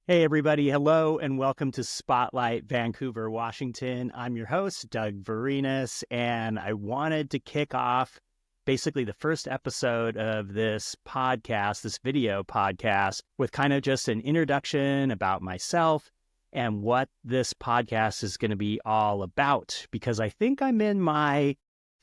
Hey, everybody. Hello, and welcome to Spotlight Vancouver, Washington. I'm your host, Doug Varinas, and I wanted to kick off basically the first episode of this podcast, this video podcast, with kind of just an introduction about myself and what this podcast is going to be all about, because I think I'm in my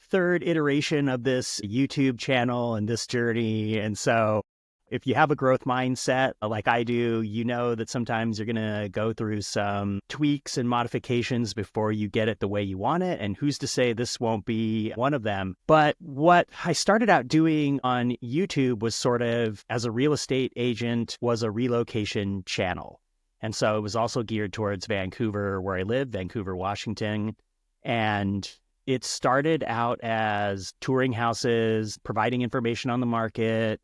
third iteration of this YouTube channel and this journey. And so if you have a growth mindset like I do, you know that sometimes you're going to go through some tweaks and modifications before you get it the way you want it. And who's to say this won't be one of them? But what I started out doing on YouTube was sort of, as a real estate agent, was a relocation channel. And so it was also geared towards Vancouver, where I live, Vancouver, Washington. And it started out as touring houses, providing information on the market,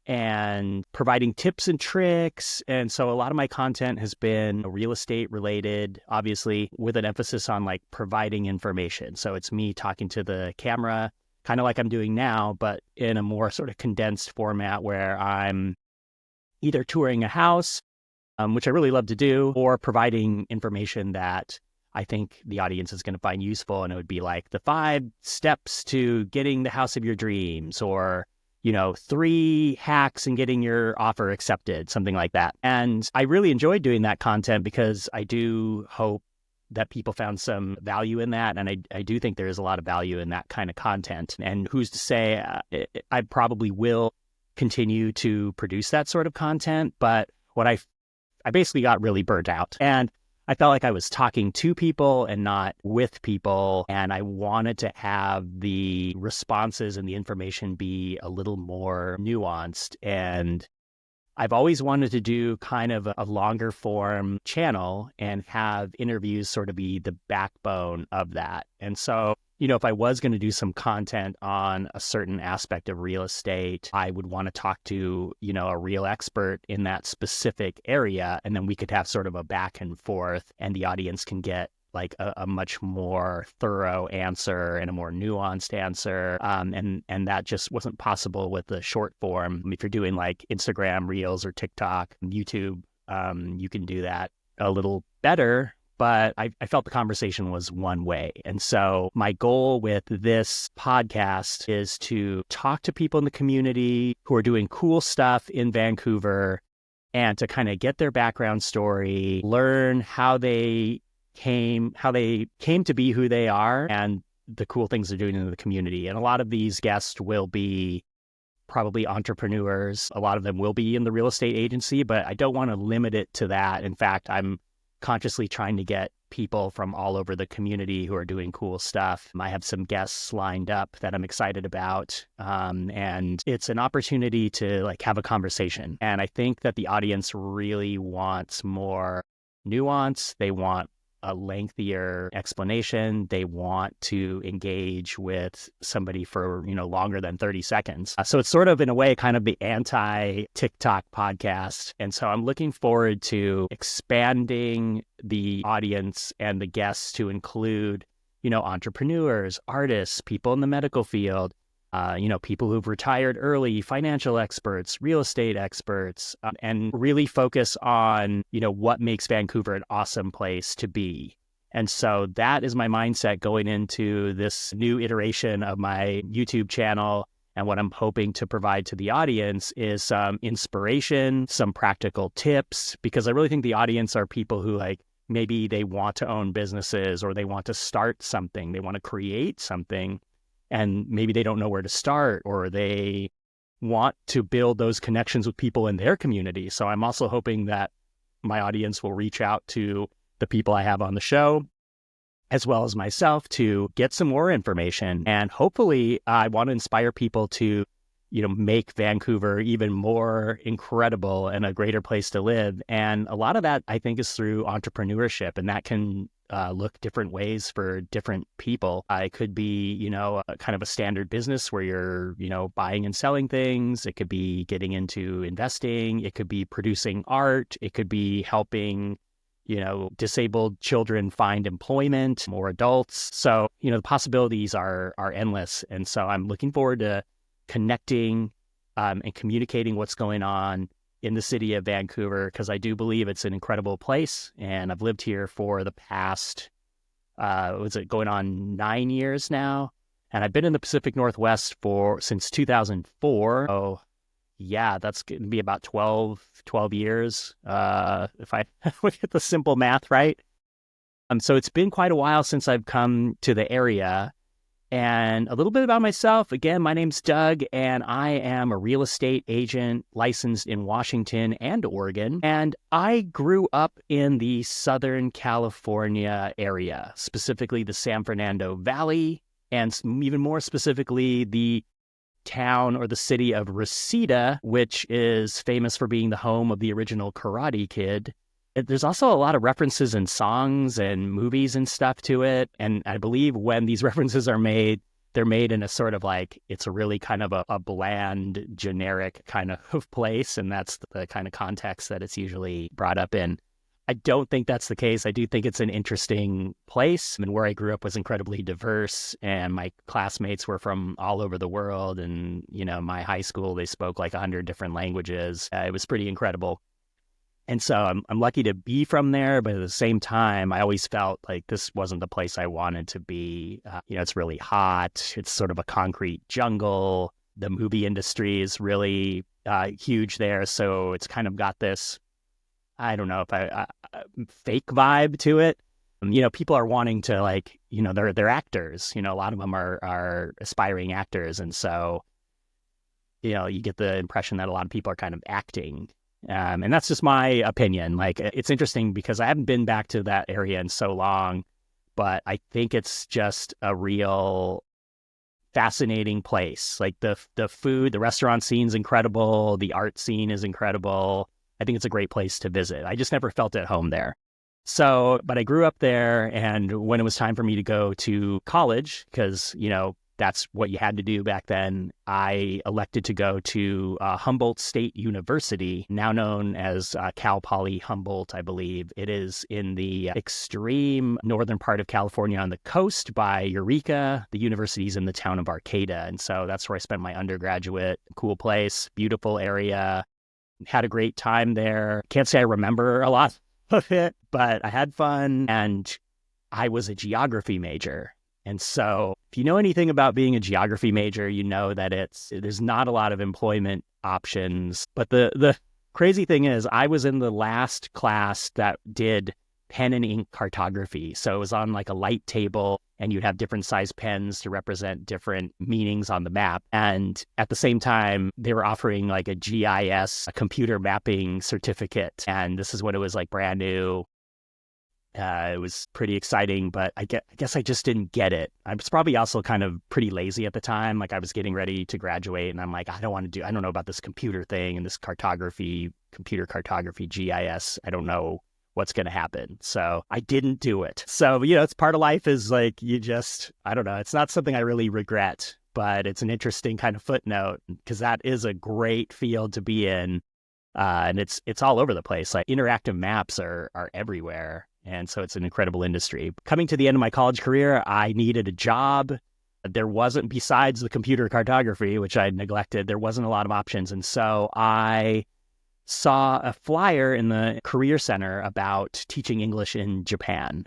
and providing tips and tricks. And so a lot of my content has been real estate related, obviously, with an emphasis on like providing information. So it's me talking to the camera, kind of like I'm doing now, but in a more sort of condensed format where I'm either touring a house, which I really love to do, or providing information that I think the audience is going to find useful. And it would be like the 5 steps to getting the house of your dreams, or 3 hacks in getting your offer accepted, something like that. And I really enjoyed doing that content because I do hope that people found some value in that. And I do think there is a lot of value in that kind of content. And who's to say I probably will continue to produce that sort of content. But what I basically got really burnt out. And I felt like I was talking to people and not with people, and I wanted to have the responses and the information be a little more nuanced. And I've always wanted to do kind of a longer form channel and have interviews sort of be the backbone of that. And so, if I was going to do some content on a certain aspect of real estate, I would want to talk to, a real expert in that specific area. And then we could have sort of a back and forth, and the audience can get like a much more thorough answer and a more nuanced answer. And that just wasn't possible with the short form. If you're doing like Instagram Reels or TikTok, YouTube, you can do that a little better. But I felt the conversation was one way. And so my goal with this podcast is to talk to people in the community who are doing cool stuff in Vancouver, and to kind of get their background story, learn how they came to be who they are, and the cool things they're doing in the community. And a lot of these guests will be probably entrepreneurs. A lot of them will be in the real estate agency, but I don't want to limit it to that. In fact, I'm consciously trying to get people from all over the community who are doing cool stuff. I have some guests lined up that I'm excited about. And it's an opportunity to like have a conversation. And I think that the audience really wants more nuance. They want a lengthier explanation. They want to engage with somebody for, longer than 30 seconds. So it's sort of, in a way, kind of the anti-TikTok podcast. And so I'm looking forward to expanding the audience and the guests to include, entrepreneurs, artists, people in the medical field, people who've retired early, financial experts, real estate experts, and really focus on, what makes Vancouver an awesome place to be. And so that is my mindset going into this new iteration of my YouTube channel. And what I'm hoping to provide to the audience is some inspiration, some practical tips, because I really think the audience are people who maybe they want to own businesses, or they want to start something, they want to create something, and maybe they don't know where to start, or they want to build those connections with people in their community. So I'm also hoping that my audience will reach out to the people I have on the show, as well as myself, to get some more information. And hopefully I want to inspire people to, make Vancouver even more incredible and a greater place to live. And a lot of that, I think, is through entrepreneurship, and that can look different ways for different people. It could be, kind of a standard business where you're, buying and selling things. It could be getting into investing. It could be producing art. It could be helping, disabled children find employment, or adults. So, the possibilities are endless. And so I'm looking forward to connecting and communicating what's going on in the city of Vancouver because I do believe it's an incredible place. And I've lived here for the past, going on 9 years now? And I've been in the Pacific Northwest since 2004. Oh, yeah, that's going to be about 12 years, if I look at the simple math right. So it's been quite a while since I've come to the area. And a little bit about myself. Again, my name's Doug, and I am a real estate agent licensed in Washington and Oregon. And I grew up in the Southern California area, specifically the San Fernando Valley, and even more specifically, the town or the city of Reseda, which is famous for being the home of the original Karate Kid. There's also a lot of references in songs and movies and stuff to it. And I believe when these references are made, they're made in a sort of like, it's a really kind of a bland, generic kind of place. And that's the kind of context that it's usually brought up in. I don't think that's the case. I do think it's an interesting place. I mean, where I grew up was incredibly diverse, and my classmates were from all over the world. And, my high school, they spoke like 100 different languages. It was pretty incredible. And so I'm lucky to be from there. But at the same time, I always felt like this wasn't the place I wanted to be. It's really hot. It's sort of a concrete jungle. The movie industry is really huge there. So it's kind of got this, I don't know if fake vibe to it. People are wanting to they're actors. A lot of them are aspiring actors, and so you get the impression that a lot of people are kind of acting, and that's just my opinion. Like, it's interesting because I haven't been back to that area in so long, but I think it's just a real fascinating place. Like the food, the restaurant scene's incredible, the art scene is incredible. I think it's a great place to visit. I just never felt at home there. So, but I grew up there, and when it was time for me to go to college, because, that's what you had to do back then, I elected to go to Humboldt State University, now known as Cal Poly Humboldt, I believe. It is in the extreme northern part of California on the coast by Eureka. The university's in the town of Arcata. And so that's where I spent my undergraduate. Cool place, beautiful area. Had a great time there. Can't say I remember a lot of it, but I had fun, and I was a geography major. And so if you know anything about being a geography major, you know that there's not a lot of employment options. But the crazy thing is, I was in the last class that did pen and ink cartography. So it was on like a light table, and you'd have different size pens to represent different meanings on the map. And at the same time, they were offering like a GIS, a computer mapping certificate. And this is when it was like brand new. It was pretty exciting, but I guess I just didn't get it. I was probably also kind of pretty lazy at the time. Like, I was getting ready to graduate, and I'm like, I don't know about this computer thing and this computer cartography, GIS. I don't know what's going to happen. So I didn't do it. So, it's part of life is like, I don't know. It's not something I really regret, but it's an interesting kind of footnote because that is a great field to be in. And it's all over the place. Like, interactive maps are everywhere. And so it's an incredible industry. Coming to the end of my college career, I needed a job. There wasn't, besides the computer cartography, which I neglected, there wasn't a lot of options. And so I saw a flyer in the career center about teaching English in Japan.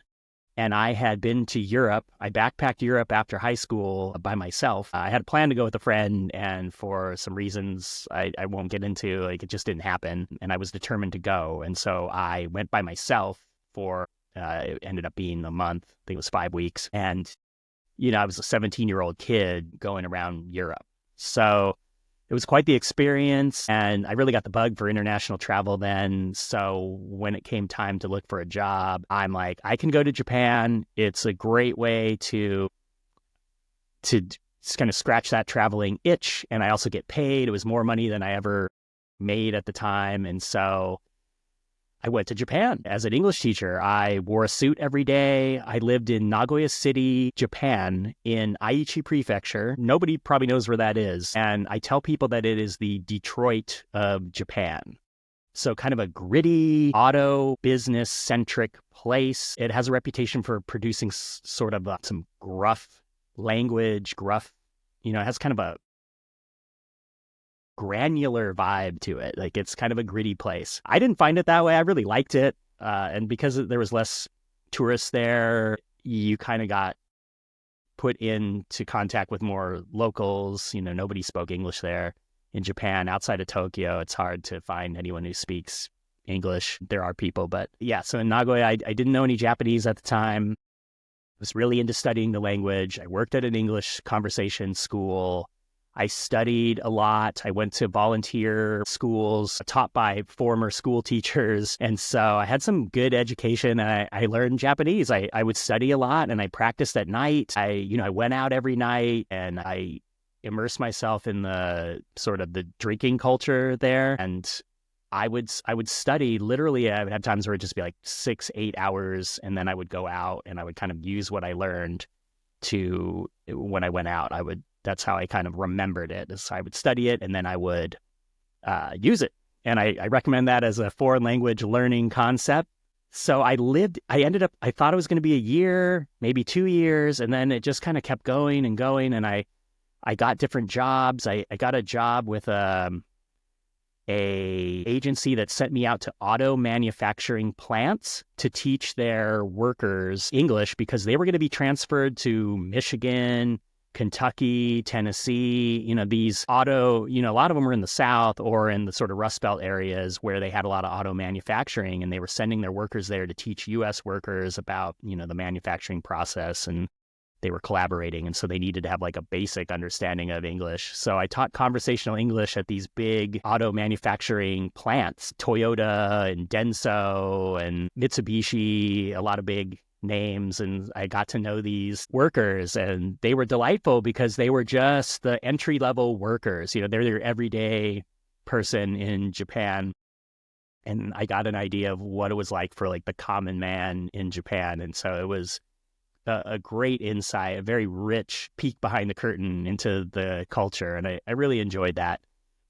And I had been to Europe. I backpacked Europe after high school by myself. I had a plan to go with a friend, and for some reasons I won't get into, like, it just didn't happen. And I was determined to go. And so I went by myself for, it ended up being a month. I think it was 5 weeks. And, I was a 17-year-old kid going around Europe. So it was quite the experience, and I really got the bug for international travel then. So when it came time to look for a job, I'm like, I can go to Japan. It's a great way to just kind of scratch that traveling itch, and I also get paid. It was more money than I ever made at the time, and so I went to Japan as an English teacher. I wore a suit every day. I lived in Nagoya City, Japan, in Aichi Prefecture. Nobody probably knows where that is. And I tell people that it is the Detroit of Japan. So kind of a gritty, auto business-centric place. It has a reputation for producing sort of some gruff language, it has kind of a granular vibe to it. Like it's kind of a gritty place. I didn't find it that way. I really liked it. And because there was less tourists there, you kind of got put into contact with more locals. Nobody spoke English there. In Japan, outside of Tokyo, it's hard to find anyone who speaks English. There are people, but yeah. So in Nagoya, I didn't know any Japanese at the time. I was really into studying the language. I worked at an English conversation school. I studied a lot. I went to volunteer schools taught by former school teachers. And so I had some good education. I learned Japanese. I would study a lot and I practiced at night. I went out every night and I immerse myself in the sort of the drinking culture there. And I would study literally. I would have times where it'd just be like 6-8 hours. And then I would go out and I would kind of use what I learned to, when I went out, that's how I kind of remembered it. So I would study it and then I would use it. And I recommend that as a foreign language learning concept. So I thought it was going to be a year, maybe 2 years. And then it just kind of kept going and going. And I got different jobs. I got a job with a agency that sent me out to auto manufacturing plants to teach their workers English because they were going to be transferred to Michigan, Kentucky, Tennessee. These auto, a lot of them were in the South or in the sort of Rust Belt areas where they had a lot of auto manufacturing, and they were sending their workers there to teach U.S. workers about, the manufacturing process, and they were collaborating. And so they needed to have like a basic understanding of English. So I taught conversational English at these big auto manufacturing plants, Toyota and Denso and Mitsubishi, a lot of big names. And I got to know these workers and they were delightful because they were just the entry-level workers. They're your everyday person in Japan. And I got an idea of what it was like for like the common man in Japan. And so it was a great insight, a very rich peek behind the curtain into the culture. And I really enjoyed that.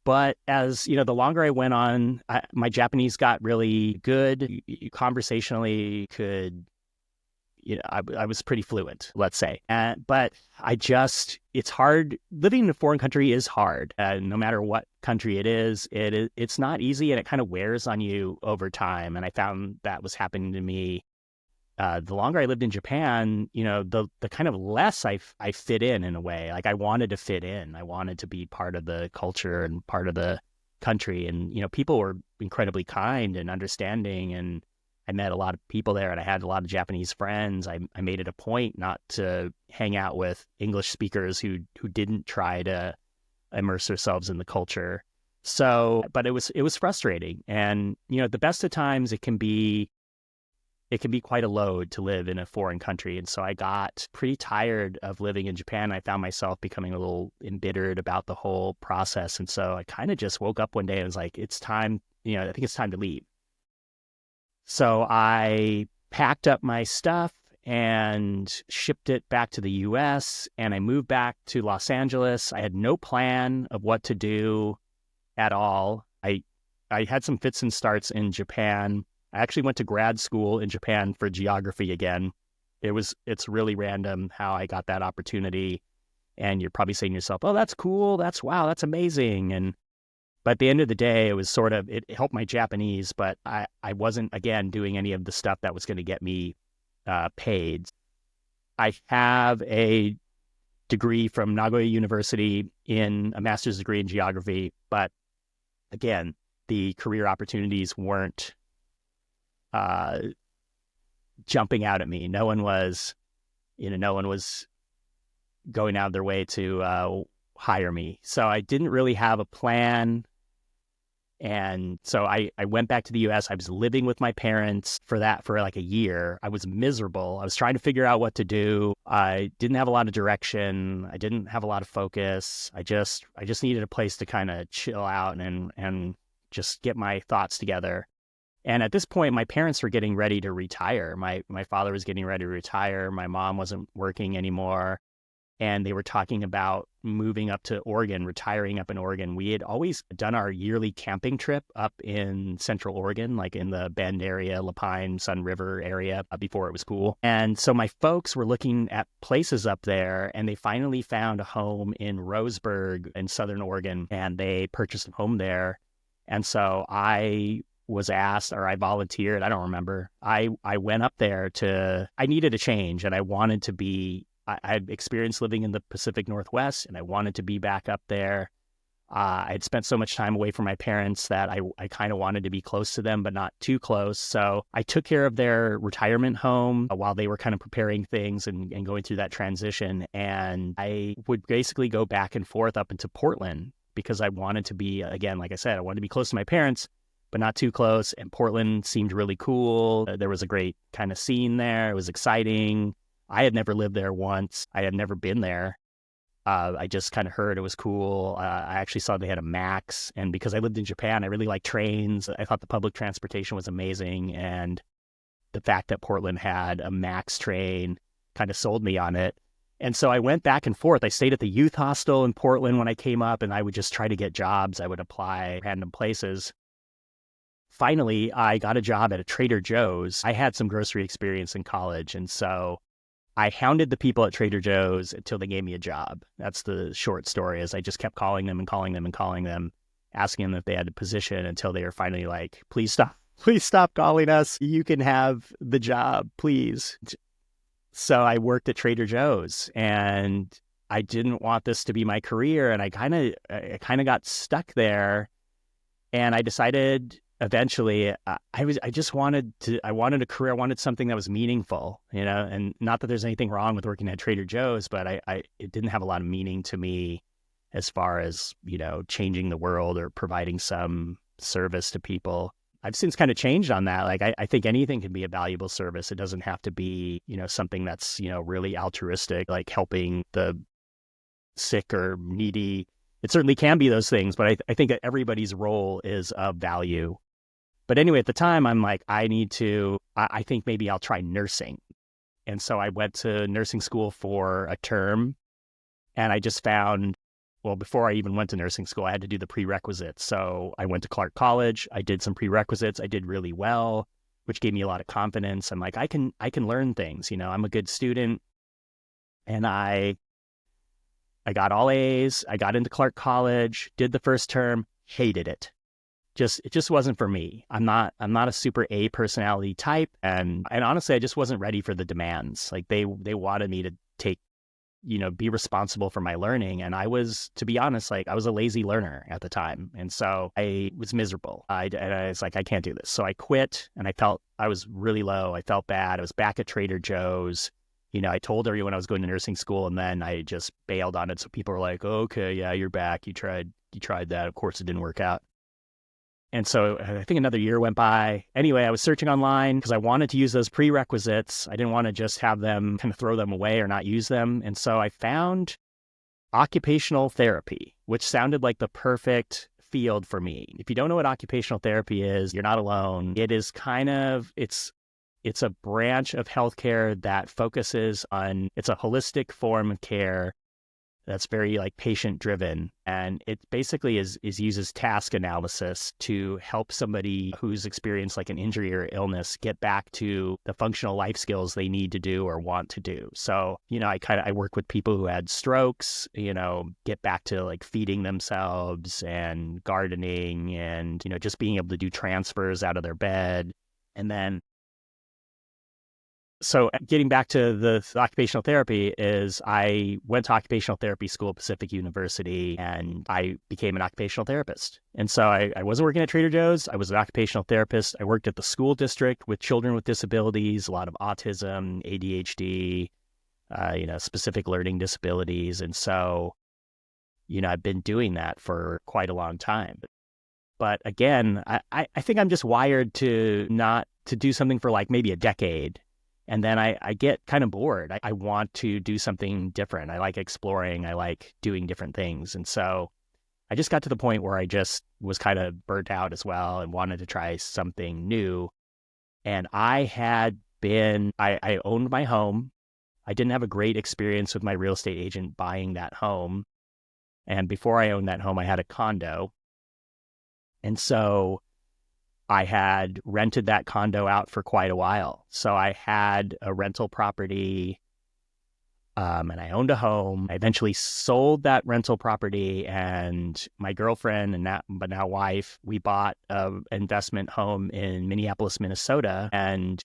But as, the longer I went on, my Japanese got really good. Conversationally could, I was pretty fluent, let's say. But it's hard. Living in a foreign country is hard. No matter what country it is, it's not easy, and it kind of wears on you over time. And I found that was happening to me. The longer I lived in Japan, the kind of less I fit in a way. Like I wanted to fit in. I wanted to be part of the culture and part of the country. And, people were incredibly kind and understanding. And I met a lot of people there and I had a lot of Japanese friends. I made it a point not to hang out with English speakers who didn't try to immerse themselves in the culture. So, but it was frustrating. And, at the best of times, it can be quite a load to live in a foreign country. And so I got pretty tired of living in Japan. I found myself becoming a little embittered about the whole process. And so I kind of just woke up one day and was like, it's time, I think it's time to leave. So I packed up my stuff and shipped it back to the US, and I moved back to Los Angeles. I had no plan of what to do at all. I had some fits and starts in Japan. I actually went to grad school in Japan for geography again. It's really random how I got that opportunity. And you're probably saying to yourself, oh, that's cool. Wow, that's amazing. But at the end of the day, it was sort of, it helped my Japanese, but I wasn't, again, doing any of the stuff that was going to get me paid. I have a degree from Nagoya University in a master's degree in geography, but again, the career opportunities weren't jumping out at me. No one was going out of their way to hire me. So I didn't really have a plan. And so I went back to the US. I was living with my parents for like a year. I was miserable. I was trying to figure out what to do. I didn't have a lot of direction. I didn't have a lot of focus. I just needed a place to kind of chill out and just get my thoughts together. And at this point, my parents were getting ready to retire. My father was getting ready to retire. My mom wasn't working anymore. and they were talking about moving up to Oregon, retiring up in Oregon. We had always done our yearly camping trip up in Central Oregon, like in the Bend area, Lapine, Sun River area, before it was cool. And so my folks were looking at places up there, and they finally found a home in Roseburg in Southern Oregon, and they purchased a home there. And so I was asked, or I volunteered, I don't remember. I went up there I needed a change, and I wanted to be, I'd experienced living in the Pacific Northwest, and I wanted to be back up there. I'd spent so much time away from my parents that I kind of wanted to be close to them, but not too close. So I took care of their retirement home while they were kind of preparing things and going through that transition. And I would basically go back and forth up into Portland because I wanted to be, again, like I said, I wanted to be close to my parents, but not too close. And Portland seemed really cool. There was a great kind of scene there. It was exciting. I had never lived there once. I had never been there. I just kind of heard it was cool. I actually saw they had a Max. And because I lived in Japan, I really liked trains. I thought the public transportation was amazing. And the fact that Portland had a Max train kind of sold me on it. And so I went back and forth. I stayed at the youth hostel in Portland when I came up, and I would just try to get jobs. I would apply random places. Finally, I got a job at a Trader Joe's. I had some grocery experience in college, and so I hounded the people at Trader Joe's until they gave me a job. That's the short story, is I just kept calling them and calling them and calling them, asking them if they had a position until they were finally like, please stop calling us. You can have the job, please. So I worked at Trader Joe's, and I didn't want this to be my career. And I kind of got stuck there, and I decided eventually I wanted a career. I wanted something that was meaningful, and not that there's anything wrong with working at Trader Joe's, but it didn't have a lot of meaning to me as far as, changing the world or providing some service to people. I've since kind of changed on that. Like, I think anything can be a valuable service. It doesn't have to be, something that's, really altruistic, like helping the sick or needy. It certainly can be those things, but I think that everybody's role is of value. But anyway, at the time, I'm like, I think maybe I'll try nursing. And so I went to nursing school for a term, and I just found, well, before I even went to nursing school, I had to do the prerequisites. So I went to Clark College. I did some prerequisites. I did really well, which gave me a lot of confidence. I'm like, I can learn things. I'm a good student. And I got all A's. I got into Clark College, did the first term, hated it. It just wasn't for me. I'm not a super A personality type. And honestly, I just wasn't ready for the demands. Like they wanted me to take, be responsible for my learning. And I was, to be honest, like I was a lazy learner at the time. And so I was miserable. I was like, I can't do this. So I quit, and I was really low. I felt bad. I was back at Trader Joe's. I told everyone I was going to nursing school, and then I just bailed on it. So people were like, oh, okay, yeah, you're back. You tried that. Of course, it didn't work out. And so I think another year went by. Anyway, I was searching online because I wanted to use those prerequisites. I didn't want to just have them kind of throw them away or not use them. And so I found occupational therapy, which sounded like the perfect field for me. If you don't know what occupational therapy is, you're not alone. It is it's a branch of healthcare that focuses on, it's a holistic form of care that's very like patient driven. And it basically uses task analysis to help somebody who's experienced like an injury or illness get back to the functional life skills they need to do or want to do. So, I work with people who had strokes, get back to like feeding themselves and gardening and, just being able to do transfers out of their bed. And then so getting back to the occupational therapy is I went to occupational therapy school at Pacific University, and I became an occupational therapist. And so I wasn't working at Trader Joe's. I was an occupational therapist. I worked at the school district with children with disabilities, a lot of autism, ADHD, specific learning disabilities. And so, I've been doing that for quite a long time. But again, I think I'm just wired to do something for like maybe a decade. And then I get kind of bored. I want to do something different. I like exploring. I like doing different things. And so I just got to the point where I just was kind of burnt out as well and wanted to try something new. And I owned my home. I didn't have a great experience with my real estate agent buying that home. And before I owned that home, I had a condo. And so I had rented that condo out for quite a while. So I had a rental property, and I owned a home. I eventually sold that rental property, and my girlfriend and now wife, we bought an investment home in Minneapolis, Minnesota. And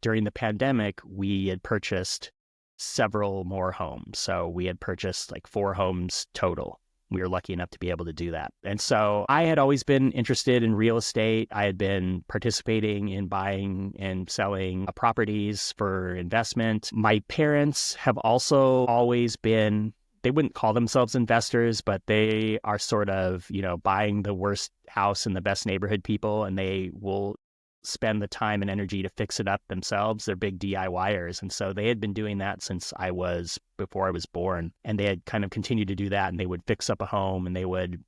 during the pandemic, we had purchased several more homes. So we had purchased like 4 homes total. We were lucky enough to be able to do that. And so I had always been interested in real estate. I had been participating in buying and selling properties for investment. My parents have also always been, they wouldn't call themselves investors, but they are sort of, buying the worst house in the best neighborhood people, and they will spend the time and energy to fix it up themselves. They're big DIYers. And so they had been doing that since before I was born. And they had kind of continued to do that. And they would fix up a home, and they would,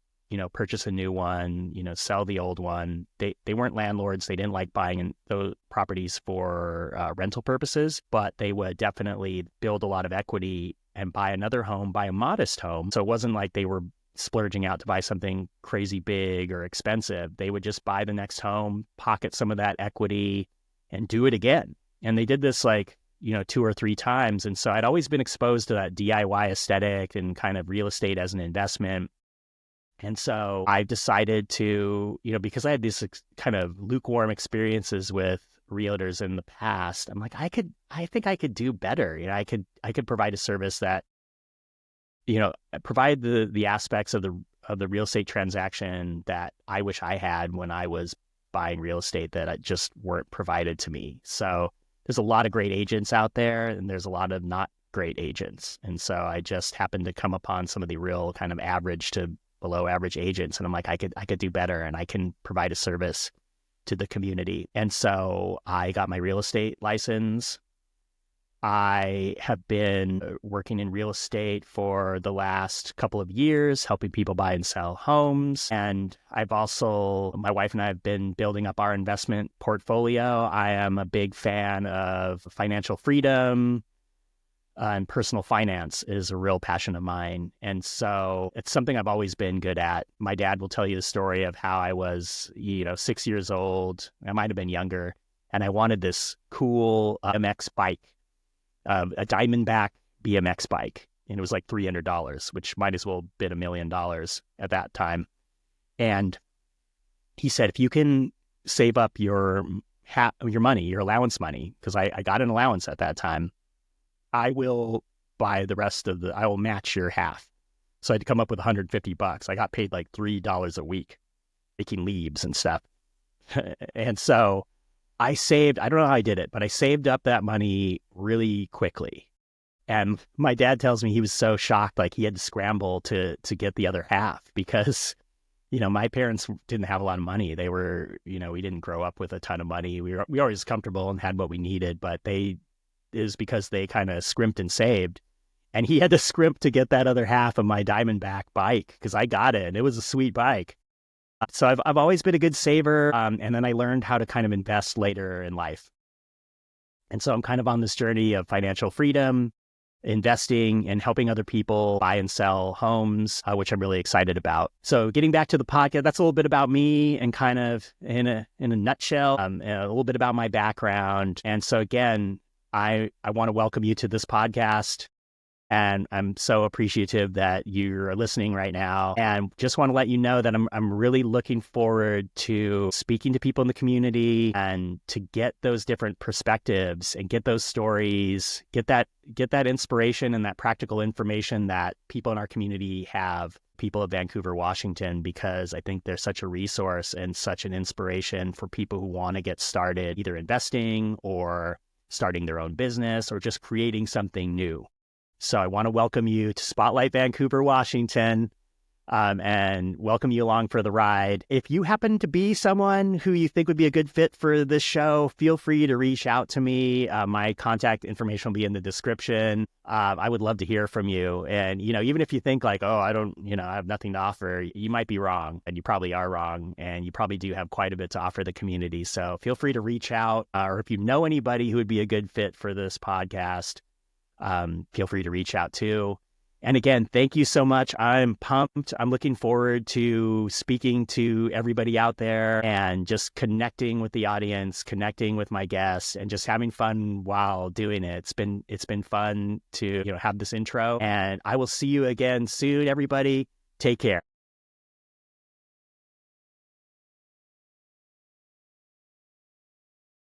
purchase a new one, sell the old one. They weren't landlords. They didn't like buying those properties for rental purposes, but they would definitely build a lot of equity and buy another home, buy a modest home. So it wasn't like they were splurging out to buy something crazy big or expensive. They would just buy the next home, pocket some of that equity, and do it again. And they did this 2 or 3 times. And so I'd always been exposed to that DIY aesthetic and kind of real estate as an investment. And so I decided to, because I had these kind of lukewarm experiences with realtors in the past, I'm like, I think I could do better. I could provide a service that provide the aspects of the real estate transaction that I wish I had when I was buying real estate that just weren't provided to me. So there's a lot of great agents out there, and there's a lot of not great agents. And so I just happened to come upon some of the real kind of average to below average agents. And I'm like, I could do better, and I can provide a service to the community. And so I got my real estate license. I have been working in real estate for the last couple of years, helping people buy and sell homes. And my wife and I have been building up our investment portfolio. I am a big fan of financial freedom, and personal finance is a real passion of mine. And so it's something I've always been good at. My dad will tell you the story of how I was, 6 years old. I might have been younger. And I wanted this cool MX bike. A Diamondback BMX bike, and it was like $300, which might as well have been $1 million at that time. And he said, if you can save up your money, your allowance money, because I got an allowance at that time, I will buy I will match your half. So I had to come up with $150. I got paid like $3 a week making leaves and stuff. And so I don't know how I did it, but I saved up that money really quickly. And my dad tells me he was so shocked, like he had to scramble to get the other half because, my parents didn't have a lot of money. They were, we didn't grow up with a ton of money. We were always comfortable and had what we needed, but it was because they kind of scrimped and saved. And he had to scrimp to get that other half of my Diamondback bike because I got it and it was a sweet bike. So I've always been a good saver, and then I learned how to kind of invest later in life. And so I'm kind of on this journey of financial freedom, investing, and helping other people buy and sell homes, which I'm really excited about. So getting back to the podcast, that's a little bit about me and kind of in a nutshell, and a little bit about my background. And so again, I want to welcome you to this podcast. And I'm so appreciative that you're listening right now. And just want to let you know that I'm really looking forward to speaking to people in the community and to get those different perspectives and get those stories, get that inspiration and that practical information that people in our community have, people of Vancouver, Washington, because I think they're such a resource and such an inspiration for people who want to get started, either investing or starting their own business or just creating something new. So I want to welcome you to Spotlight Vancouver, Washington, and welcome you along for the ride. If you happen to be someone who you think would be a good fit for this show, feel free to reach out to me. My contact information will be in the description. I would love to hear from you. And, even if you think like, oh, I have nothing to offer, you might be wrong, and you probably are wrong, and you probably do have quite a bit to offer the community. So feel free to reach out, or if you know anybody who would be a good fit for this podcast, feel free to reach out too. And again, thank you so much. I'm pumped. I'm looking forward to speaking to everybody out there and just connecting with the audience, connecting with my guests, and just having fun while doing it. It's been fun to have this intro. And I will see you again soon, everybody. Take care.